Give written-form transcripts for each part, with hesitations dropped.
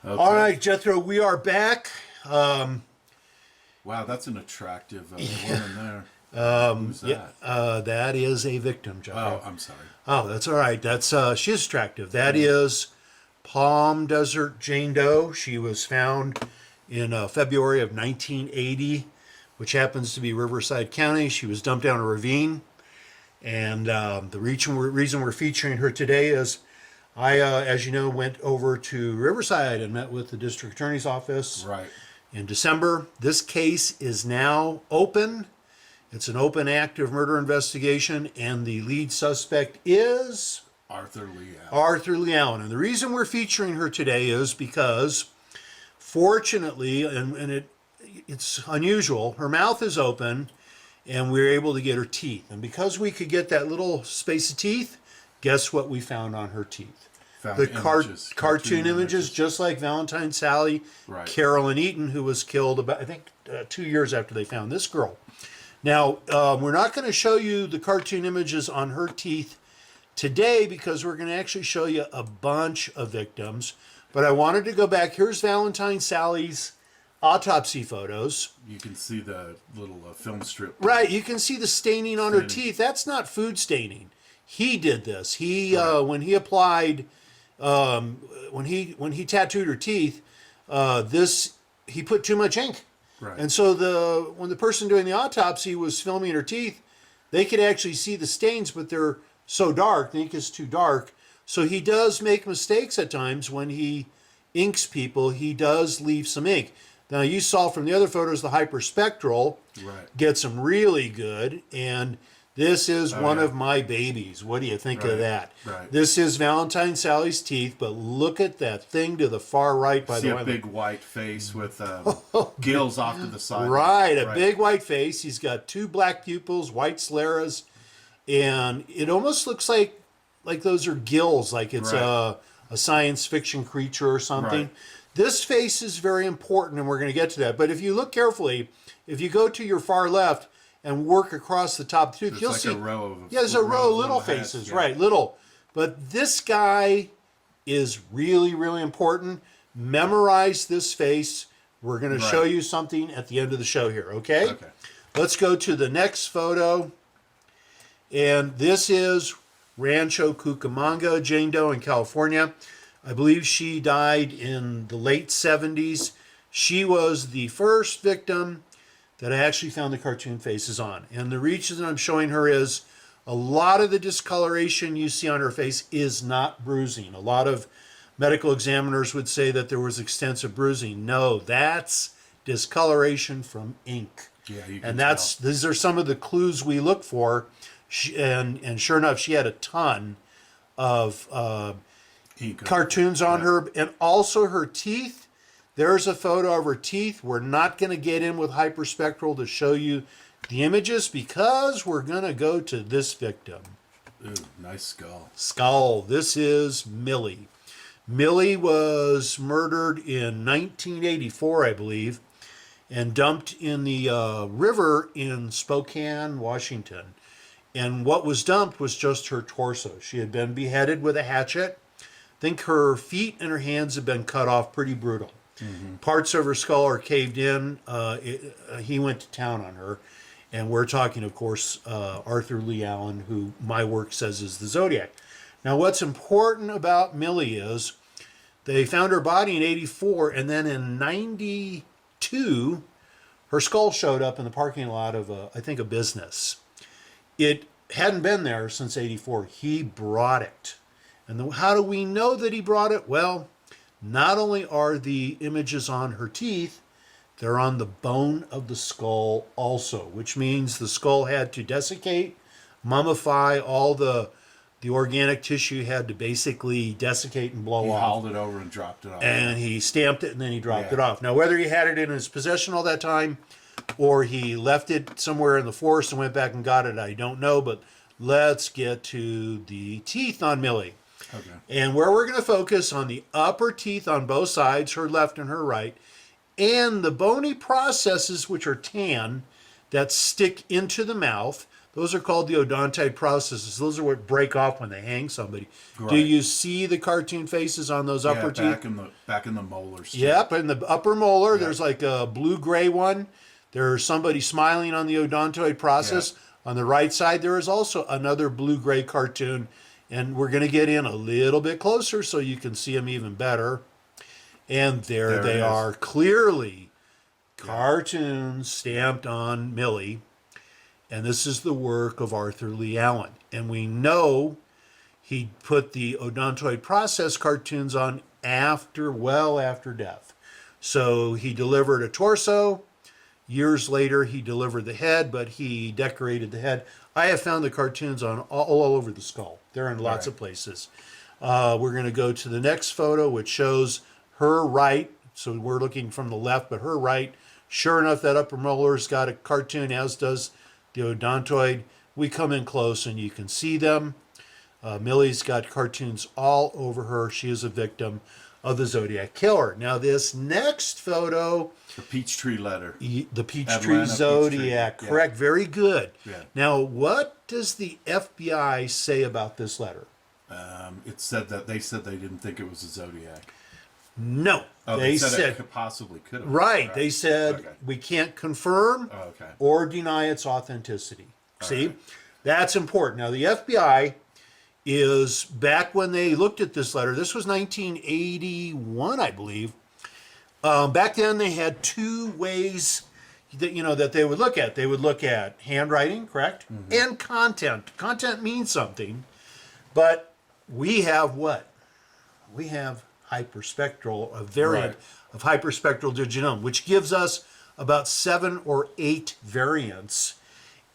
Okay. All right, Jethro, we are back. Wow, that's an attractive woman there. Who's Yeah, that? that is a victim, Oh, Jethro. I'm sorry. Oh, that's all right. That's she's attractive. That is Palm Desert Jane Doe. She was found in February of 1980, which happens to be Riverside County. She was dumped down a ravine, and the reason we're featuring her today is I, as you know, went over to Riverside and met with the district attorney's office Right. in December. This case is now open. It's an open active murder investigation, and the lead suspect is Arthur Leigh. Arthur Leigh Allen. And the reason we're featuring her today is because, fortunately, it's unusual, her mouth is open, and we were able to get her teeth. And because we could get that little space of teeth, guess what we found on her teeth? Found The images, cartoon images, just like Valentine Sally, Right. Carolyn Eaton, who was killed about, I think, 2 years after they found this girl. Now, we're not going to show you the cartoon images on her teeth today because we're going to actually show you a bunch of victims. But I wanted to go back. Here's Valentine Sally's autopsy photos. You can see the little film strip. Right, you can see the staining on her Staining. teeth. That's not food staining. He did this. He Right. when he applied, when he tattooed her teeth, he put too much ink. Right. And so when the person doing the autopsy was filming her teeth, they could actually see the stains, but they're so dark, the ink is too dark. So he does make mistakes at times when he inks people. He does leave some ink. Now you saw from the other photos the hyperspectral Right. gets them really good, and this is one yeah. of my babies. What do you think of Right. that? Right. This is Valentine Sally's teeth, but look at that thing to the far right. By See the a way, big white face with gills off to the side. right, a big white face. He's got two black pupils, white scleras, and it almost looks like those are gills, like it's Right. a science fiction creature or something. Right. This face is very important, and we're going to get to that. But if you look carefully, if you go to your far left and work across the top tooth, There's you'll like see a row of there's a row of little heads, faces, yeah. right? Little. But this guy is really, really important. Memorize this face. We're going to Right. show you something at the end of the show here, okay? Okay. Let's go to the next photo. And this is Rancho Cucamonga, Jane Doe in California. I believe she died in the late 70s. She was the first victim that I actually found the cartoon faces on. And the reason I'm showing her is a lot of the discoloration you see on her face is not bruising. A lot of medical examiners would say that there was extensive bruising. No, that's discoloration from ink. Yeah, you can And these are some of the clues we look for. And sure enough, she had a ton of Ink. cartoons on her, and also her teeth. There's a photo of her teeth. We're not going to get in with hyperspectral to show you the images because we're going to go to this victim. Ooh, nice Skull. This is Millie. Millie was murdered in 1984, I believe, and dumped in the river in Spokane, Washington. And what was dumped was just her torso. She had been beheaded with a hatchet. I think her feet and her hands had been cut off, pretty brutal. Mm-hmm. Parts of her skull are caved in. He went to town on her. And we're talking, of course, Arthur Leigh Allen, who my work says is the Zodiac. Now, what's important about Millie is they found her body in 84, and then in 92, her skull showed up in the parking lot of, I think, a business. It hadn't been there since 84. He brought it. And how do we know that he brought it? Well, not only are the images on her teeth, they're on the bone of the skull also, which means the skull had to desiccate, mummify, all the organic tissue had to basically desiccate and blow He off. hauled it over and dropped it off. And he stamped it and then he dropped Yeah. it off. Now, whether he had it in his possession all that time or he left it somewhere in the forest and went back and got it, I don't know. But let's get to the teeth on Millie. Okay. And where we're going to focus on the upper teeth on both sides, her left and her right, and the bony processes, which are tan, that stick into the mouth. Those are called the odontide processes. Those are what break off when they hang somebody. Do Right. you see the cartoon faces on those upper teeth? back in the molars. Too. Yep, in the upper molar, Yeah. there's like a blue-gray one. There's somebody smiling on the odontoid process. Yeah. On the right side, there is also another blue-gray cartoon, and we're going to get in a little bit closer so you can see them even better. And there they are, clearly cartoons stamped on Millie. And this is the work of Arthur Leigh Allen. And we know he put the odontoid process cartoons on well after death. So he delivered a torso. Years later, he delivered the head, but he decorated the head. I have found the cartoons on all over the skull. They're in lots of places. We're going to go to the next photo, which shows her right. So we're looking from the left, but her right. Sure enough, that upper molar's got a cartoon, as does the odontoid. We come in close and you can see them. Millie's got cartoons all over her. She is a victim of the Zodiac Killer. Now this next photo, The Peachtree Letter. the Peachtree Atlanta Zodiac, Peachtree. correct, very good. Yeah. Now what does the FBI say about this letter? It said that they didn't think it was a Zodiac. No, Oh, they it said, possibly could have. right, they said Okay. we can't confirm Oh, okay. or deny its authenticity. See, right. that's important. Now, the FBI is back when they looked at this letter. This was 1981, I believe. Back then, they had two ways that they would look at. They would look at handwriting, correct, and content. Content means something, but we have what? We have hyperspectral, a variant of hyperspectral genome, which gives us about 7 or 8 variants.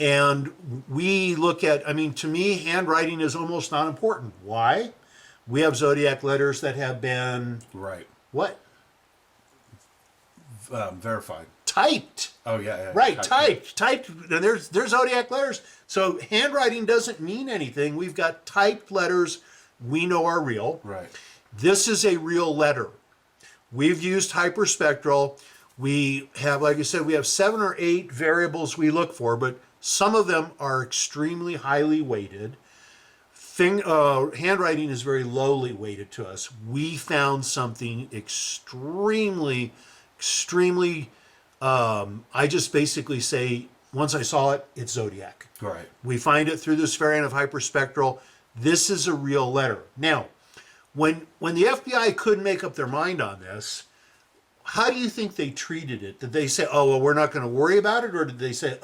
And we look at, to me, handwriting is almost not important. Why? We have zodiac letters that have been, Right. what? Verified. Typed. Oh, yeah. Right, typed. And there's zodiac letters. So handwriting doesn't mean anything. We've got typed letters we know are real. Right. This is a real letter. We've used hyperspectral. We have, like I said, we have 7 or 8 variables we look for, but some of them are extremely highly weighted. Handwriting is very lowly weighted to us. We found something extremely, I just basically say, once I saw it, it's Zodiac. Right. We find it through this variant of hyperspectral. This is a real letter. Now, when the FBI couldn't make up their mind on this, how do you think they treated it? Did they say, oh, well, we're not going to worry about it? Or did they say,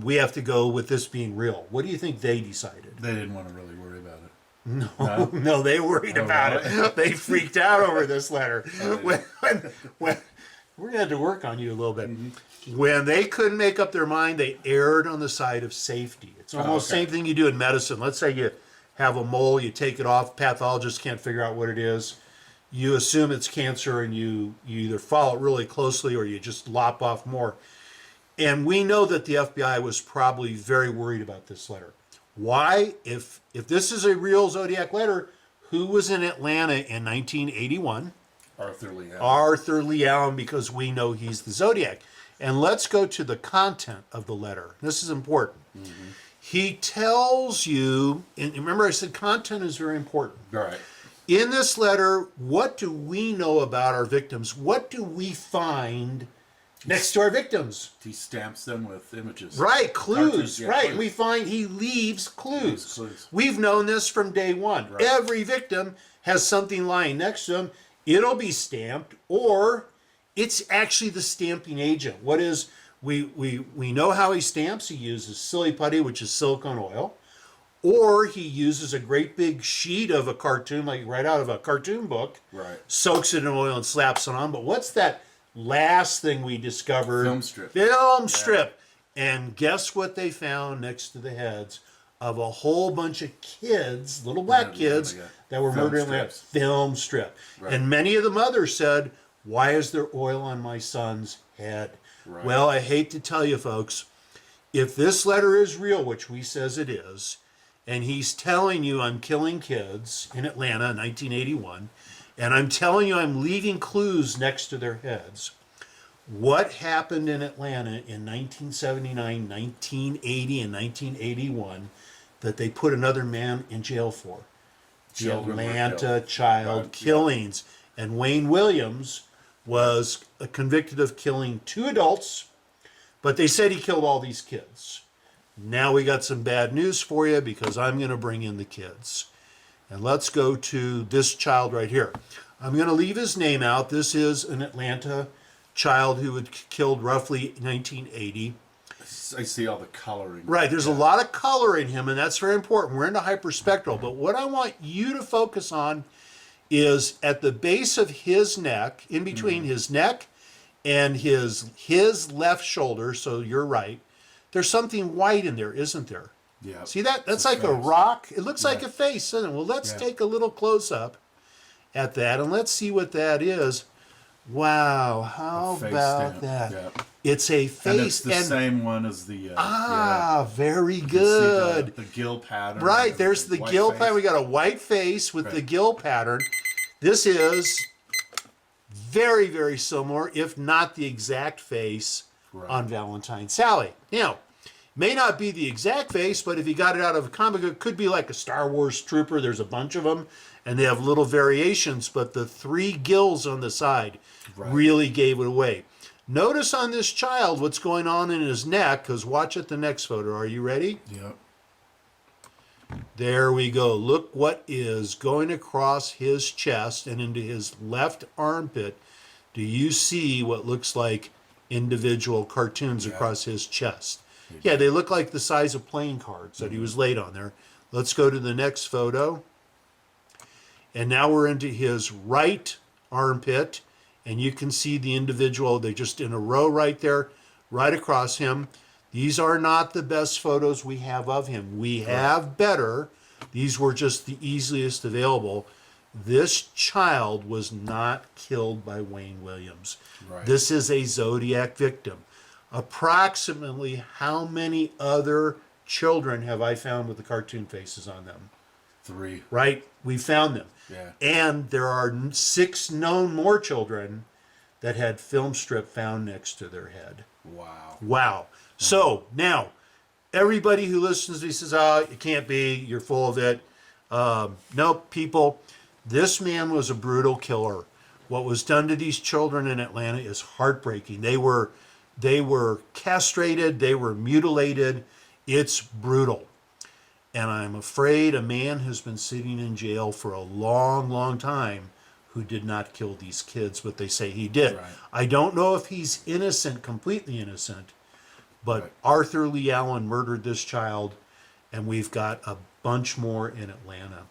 we have to go with this being real? What do you think they decided? They didn't want to really worry about it. No, they worried about it. They freaked out over this letter. When we're going to have to work on you a little bit. When they couldn't make up their mind, they erred on the side of safety. It's almost the same thing you do in medicine. Let's say you have a mole, you take it off, pathologist can't figure out what it is. You assume it's cancer and you either follow it really closely or you just lop off more. And we know that the FBI was probably very worried about this letter. Why? If this is a real Zodiac letter, who was in Atlanta in 1981? Arthur Leigh Allen. Arthur Leigh Allen, because we know he's the Zodiac. And let's go to the content of the letter. This is important. He tells you, and remember I said content is very important. Right. In this letter, what do we know about our victims? What do we find next to our victims? He stamps them with images. Right, clues. Cartoons, yeah, Right, clues. we find he leaves clues. Clues. We've known this from day one. Right. Every victim has something lying next to him. It'll be stamped, or it's actually the stamping agent. What is, we know how he stamps. He uses silly putty, which is silicone oil. Or he uses a great big sheet of a cartoon, like right out of a cartoon book, Right. soaks it in oil and slaps it on. But what's that last thing we discovered? Film strip. Film strip. And guess what they found next to the heads of a whole bunch of kids, little black kids, that were Film murdered in that strips. film strip. Right. And many of the mothers said, why is there oil on my son's head? Right. Well, I hate to tell you, folks, if this letter is real, which we says it is, and he's telling you I'm killing kids in Atlanta in 1981, and I'm telling you I'm leaving clues next to their heads, what happened in Atlanta in 1979, 1980, and 1981 that they put another man in jail for? The Children were Atlanta killed. child Right, killings. And Wayne Williams was convicted of killing 2 adults, but they said he killed all these kids. Now we got some bad news for you because I'm going to bring in the kids. And let's go to this child right here. I'm going to leave his name out. This is an Atlanta child who was killed roughly 1980. I see all the coloring. Right, there's a lot of color in him, and that's very important. We're into hyperspectral, but what I want you to focus on is at the base of his neck, in between his neck and his left shoulder, so you're right, there's something white in there, isn't there? Yeah. See that? That's It's a like a face. rock. It looks like a face, doesn't it? Well, let's Yeah. take a little close up at that, and let's see what that is. Wow, how Face about stamp. that? Yeah. It's a face. And it's the same one as the. Very You can good. see the gill pattern. Right, there's the white gill face. pattern. We got a white face with the Right. gill pattern. This is very, very similar, if not the exact face Right. on Valentine Sally. Now, may not be the exact face, but if you got it out of a comic book, it could be like a Star Wars trooper. There's a bunch of them, and they have little variations, but the 3 gills on the side really gave it away. Notice on this child what's going on in his neck, because watch at the next photo. Are you ready? Yep. There we go. Look what is going across his chest and into his left armpit. Do you see what looks like individual cartoons across his chest? Yeah, they look like the size of playing cards that he was laid on there. Let's go to the next photo. And now we're into his right armpit, and you can see the individual. They're just in a row right there, right across him. These are not the best photos we have of him. We have better. These were just the easiest available. This child was not killed by Wayne Williams. Right. This is a Zodiac victim. Approximately how many other children have I found with the cartoon faces on them? 3. Right? We found them. Yeah. And there are 6 known more children that had film strip found next to their head. Wow. Wow. So now, everybody who listens to me says, oh, it can't be, you're full of it. Nope, people, this man was a brutal killer. What was done to these children in Atlanta is heartbreaking. They were castrated, they were mutilated. It's brutal. And I'm afraid a man has been sitting in jail for a long, long time who did not kill these kids, but they say he did. Right. I don't know if he's innocent, completely innocent, but Right. Arthur Lee Allen murdered this child, and we've got a bunch more in Atlanta.